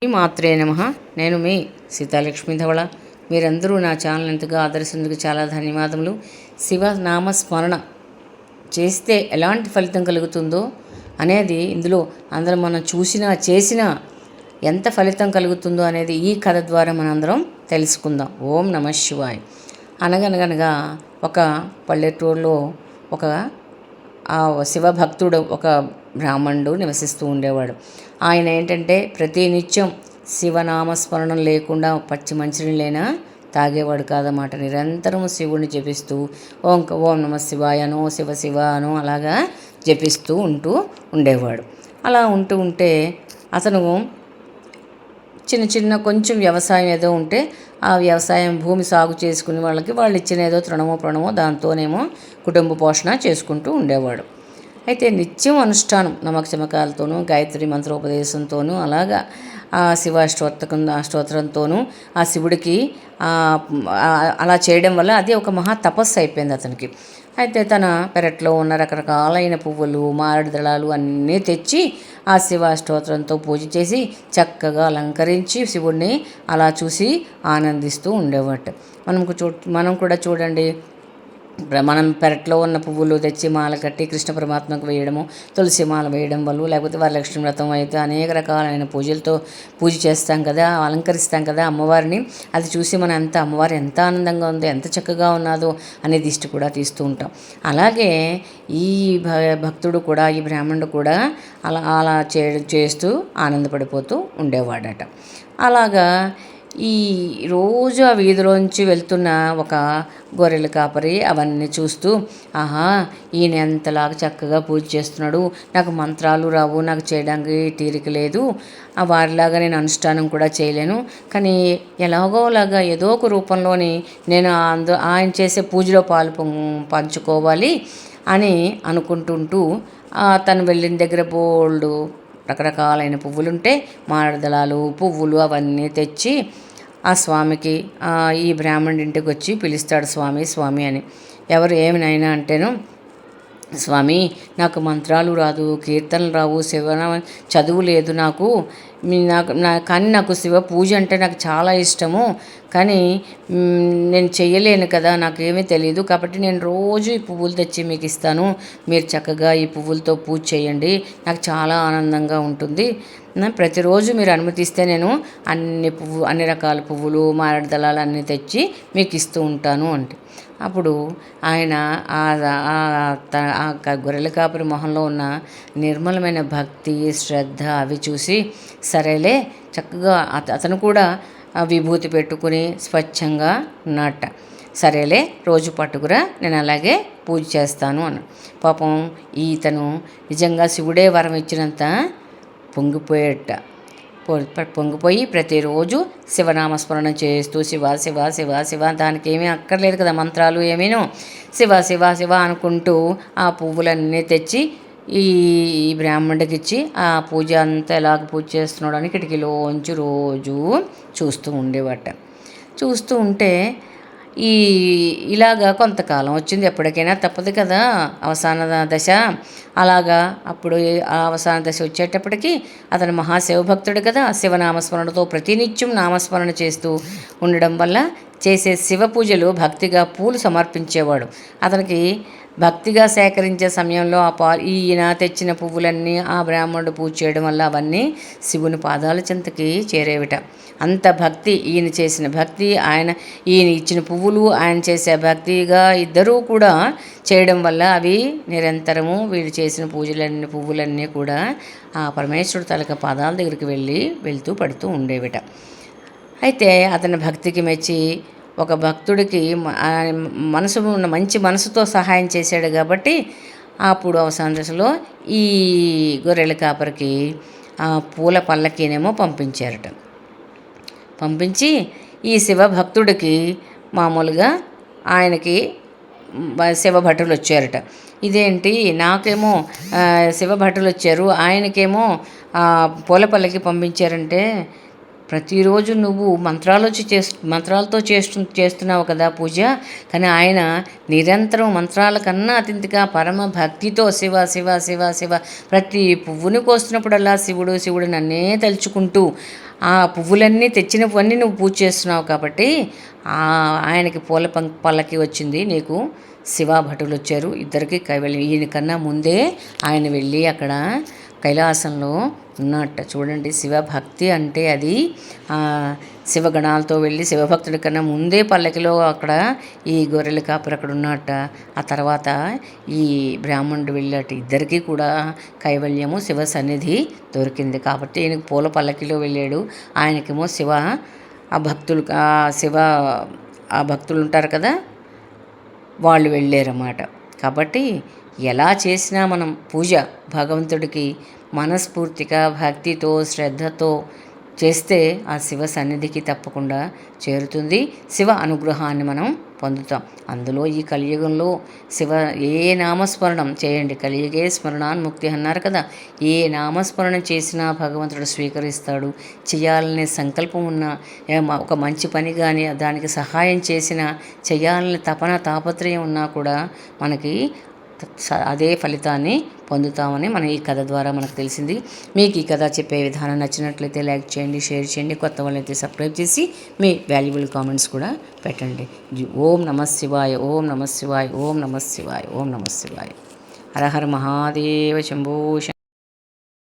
ఈ మాత్రే నమః. నేను మీ సీతాలక్ష్మి ధవళ. మీరందరూ నా ఛానల్ ఎంతగా ఆదరిస్తున్నందుకు చాలా ధన్యవాదములు. శివనామస్మరణ చేస్తే ఎలాంటి ఫలితం కలుగుతుందో అనేది ఇందులో అందరం మనం చేసినా ఎంత ఫలితం కలుగుతుందో అనేది ఈ కథ ద్వారా మనందరం తెలుసుకుందాం. ఓం నమ శివాయ్. అనగనగనగా ఒక పల్లెటూరులో ఒక శివభక్తుడు, ఒక బ్రాహ్మణుడు నివసిస్తూ ఉండేవాడు. ఆయన ఏంటంటే ప్రతి నిత్యం శివనామస్మరణం లేకుండా పచ్చి మంచినీళ్ళైనా తాగేవాడు కాదన్నమాట. నిరంతరం శివుడిని జపిస్తూ ఓం నమ శివాయనో శివ శివ అనో అలాగా జపిస్తూ ఉండేవాడు. అలా ఉంటే అతను చిన్న కొంచెం వ్యవసాయం ఏదో ఉంటే ఆ వ్యవసాయం భూమి సాగు చేసుకునే వాళ్ళు ఇచ్చిన ఏదో తృణమో ప్రణమో దాంతోనేమో కుటుంబ పోషణ చేసుకుంటూ ఉండేవాడు. అయితే నిత్యం అనుష్ఠానం నమకచమకాలతోనూ గాయత్రి మంత్రోపదేశంతోనూ అలాగా ఆ స్తోత్రంతోనూ ఆ శివుడికి అలా చేయడం వల్ల అది ఒక మహా తపస్సు అయిపోయింది అతనికి. అయితే తన పెరట్లో ఉన్న రకరకాలైన పువ్వులు, మారేడు దళాలు అన్నీ తెచ్చి ఆ స్తోత్రంతో పూజ చేసి చక్కగా అలంకరించి శివుడిని అలా చూసి ఆనందిస్తూ ఉండేవాడు. మనం కూడా చూడండి, మనం పెరట్లో ఉన్న పువ్వులు తెచ్చి మాల కట్టి కృష్ణ పరమాత్మకు వేయడము, తులసి మాల వేయడం వల్ల, లేకపోతే వరలక్ష్మి వ్రతం అయితే అనేక రకాలైన పూజలతో పూజ చేస్తాం కదా, అలంకరిస్తాం కదా అమ్మవారిని. అది చూసి మనం అమ్మవారు ఎంత ఆనందంగా ఉందో, ఎంత చక్కగా ఉన్నదో అనే దిష్టి కూడా తీస్తూ ఉంటాం. అలాగే ఈ భక్తుడు కూడా, ఈ బ్రాహ్మణుడు కూడా అలా చేస్తూ ఆనందపడిపోతూ ఉండేవాడట. అలాగా ఈ రోజు ఆ వీధిలోంచి వెళ్తున్న ఒక గొర్రెల కాపరి అవన్నీ చూస్తూ, ఆహా, ఈయన ఎంతలాగా చక్కగా పూజ చేస్తున్నాడు, నాకు మంత్రాలు రావు, నాకు చేయడానికి తీరిక లేదు, ఆ వారిలాగా నేను అనుష్ఠానం కూడా చేయలేను, కానీ ఎలాగోలాగా ఏదో ఒక రూపంలోని నేను ఆయన చేసే పూజలో పంచుకోవాలి అని అనుకుంటుంటూ తను వెళ్ళిన దగ్గర బోల్డు రకరకాలైన పువ్వులుంటే మారేడు దళాలు, పువ్వులు అవన్నీ తెచ్చి ఆ స్వామికి, ఈ బ్రాహ్మణుడి ఇంటికి వచ్చి పిలుస్తాడు, స్వామి స్వామి అని. ఎవరు ఏమినైనా అంటేను, స్వామి నాకు మంత్రాలు రాదు, కీర్తనలు రావు, చదువు లేదు కానీ నాకు శివ పూజ అంటే నాకు చాలా ఇష్టము, కానీ నేను చెయ్యలేను కదా, నాకేమీ తెలియదు, కాబట్టి నేను రోజు ఈ పువ్వులు తెచ్చి మీకు ఇస్తాను, మీరు చక్కగా ఈ పువ్వులతో పూజ చేయండి, నాకు చాలా ఆనందంగా ఉంటుంది, ప్రతిరోజు మీరు అనుమతిస్తే నేను అన్ని రకాల పువ్వులు, మారేడు దళాలు అన్నీ తెచ్చి మీకు ఇస్తూ ఉంటాను అంటే. అప్పుడు ఆయన గొర్రెల కాపరి మొహంలో ఉన్న నిర్మలమైన భక్తి, శ్రద్ధ అవి చూసి, సరేలే చక్కగా అతను కూడా విభూతి పెట్టుకుని స్వచ్ఛంగా ఉన్నట్ట. సరేలే రోజు పట్టుకురా, నేను అలాగే పూజ చేస్తాను అన్న. పాపం ఈతను నిజంగా శివుడే వరం ఇచ్చినంత పొంగిపోయి ప్రతిరోజు శివనామస్మరణ చేస్తూ శివ శివ శివ శివ, దానికి ఏమీ అక్కర్లేదు కదా మంత్రాలు ఏమీనో, శివ శివ శివ అనుకుంటూ ఆ పువ్వులన్నీ తెచ్చి ఈ బ్రాహ్మణుడికి ఇచ్చి ఆ పూజ అంతా ఎలాగ పూజ చేస్తున్నాడు అని కిటికీలోంచి రోజు చూస్తూ ఉండేవాట. చూస్తూ ఉంటే ఇలాగా కొంతకాలం వచ్చింది. ఎప్పటికైనా తప్పదు కదా అవసాన దశ. అలాగా అప్పుడు ఆ అవసాన దశ వచ్చేటప్పటికి అతను మహాశివభక్తుడు కదా, శివనామస్మరణతో ప్రతినిత్యం నామస్మరణ చేస్తూ ఉండడం వల్ల చేసే శివ పూజలు భక్తిగా పూలు సమర్పించేవాడు. అతనికి భక్తిగా సేకరించే సమయంలో ఈయన తెచ్చిన పువ్వులన్నీ ఆ బ్రాహ్మణుడు పూజ చేయడం వల్ల అవన్నీ శివుని పాదాల చెంతకి చేరేవిట. అంత భక్తి, ఈయన చేసిన భక్తి, ఈయన ఇచ్చిన పువ్వులు ఆయన చేసే భక్తిగా ఇద్దరూ కూడా చేయడం వల్ల అవి నిరంతరము వీళ్ళు చేసిన పువ్వులన్నీ కూడా ఆ పరమేశ్వరుడు తలక పాదాల దగ్గరికి వెళ్తూ పడుతూ ఉండేవిట. అయితే అతని భక్తికి మెచ్చి ఒక భక్తుడికి మంచి మనసుతో సహాయం చేశాడు కాబట్టి అప్పుడు అవసాన దశలో ఈ గొర్రెల కాపరికి పూల పల్లకీనేమో పంపించారట. పంపించి ఈ శివభక్తుడికి మామూలుగా ఆయనకి శివభటులు వచ్చారట. ఇదేంటి, నాకేమో శివభటులు వచ్చారు, ఆయనకేమో పూల పల్లకి పంపించారంటే, ప్రతిరోజు నువ్వు మంత్రాలతో చేస్తున్నావు కదా పూజ, కానీ ఆయన నిరంతరం మంత్రాల కన్నా అతిథిగా పరమ భక్తితో శివ శివ శివ శివ ప్రతి పువ్వుని కోస్తున్నప్పుడల్లా శివుడు శివుడు నన్నే తలుచుకుంటూ ఆ పువ్వులన్నీ తెచ్చినవన్నీ నువ్వు పూజ చేస్తున్నావు కాబట్టి ఆయనకి పూల పల్లకి వచ్చింది, నీకు శివభటులు వచ్చారు, ఇద్దరికి కైవల్యం. ఈయనకన్నా ముందే ఆయన వెళ్ళి అక్కడ కైలాసంలో ఉన్నట్ట. చూడండి, శివభక్తి అంటే అది శివగణాలతో వెళ్ళి శివభక్తుడి కన్నా ముందే పల్లకిలో అక్కడ ఈ గొర్రెల కాపరి అక్కడ ఉన్నట్ట. ఆ తర్వాత ఈ బ్రాహ్మణుడు వెళ్ళట. ఇద్దరికీ కూడా కైవల్యము శివ సన్నిధి దొరికింది. కాబట్టి ఈయనకు పూల పల్లకిలో వెళ్ళాడు, ఆయనకేమో శివ ఆ భక్తులు శివ ఆ భక్తులు ఉంటారు కదా, వాళ్ళు వెళ్ళారన్నమాట. కాబట్టి ఎలా చేసినా మనం పూజ భగవంతుడికి మనస్ఫూర్తిగా భక్తితో శ్రద్ధతో చేస్తే ఆ శివ సన్నిధికి తప్పకుండా చేరుతుంది, శివ అనుగ్రహాన్ని మనం పొందుతాం. అందులో ఈ కలియుగంలో శివ ఏ నామస్మరణం చేయండి, కలియుగే స్మరణాన్ముక్తి అన్నారు కదా. ఏ నామస్మరణం చేసినా భగవంతుడు స్వీకరిస్తాడు. చేయాలనే సంకల్పం ఉన్న ఒక మంచి పని కానీ దానికి సహాయం చేసినా, చేయాలని తపన తాపత్రయం ఉన్నా కూడా మనకి అదే ఫలితాన్ని పొందుతామని మన ఈ కథ ద్వారా మనకు తెలిసింది. మీకు ఈ కథ చెప్పే విధానం నచ్చినట్లయితే లైక్ చేయండి, షేర్ చేయండి, కొత్త వాళ్ళైతే సబ్స్క్రైబ్ చేసి మీ వాల్యుబుల్ కామెంట్స్ కూడా పెట్టండి. ఓం నమః శివాయ, ఓం నమః శివాయ, ఓం నమః శివాయ, ఓం నమః శివాయ. హర హర మహాదేవ శంభో.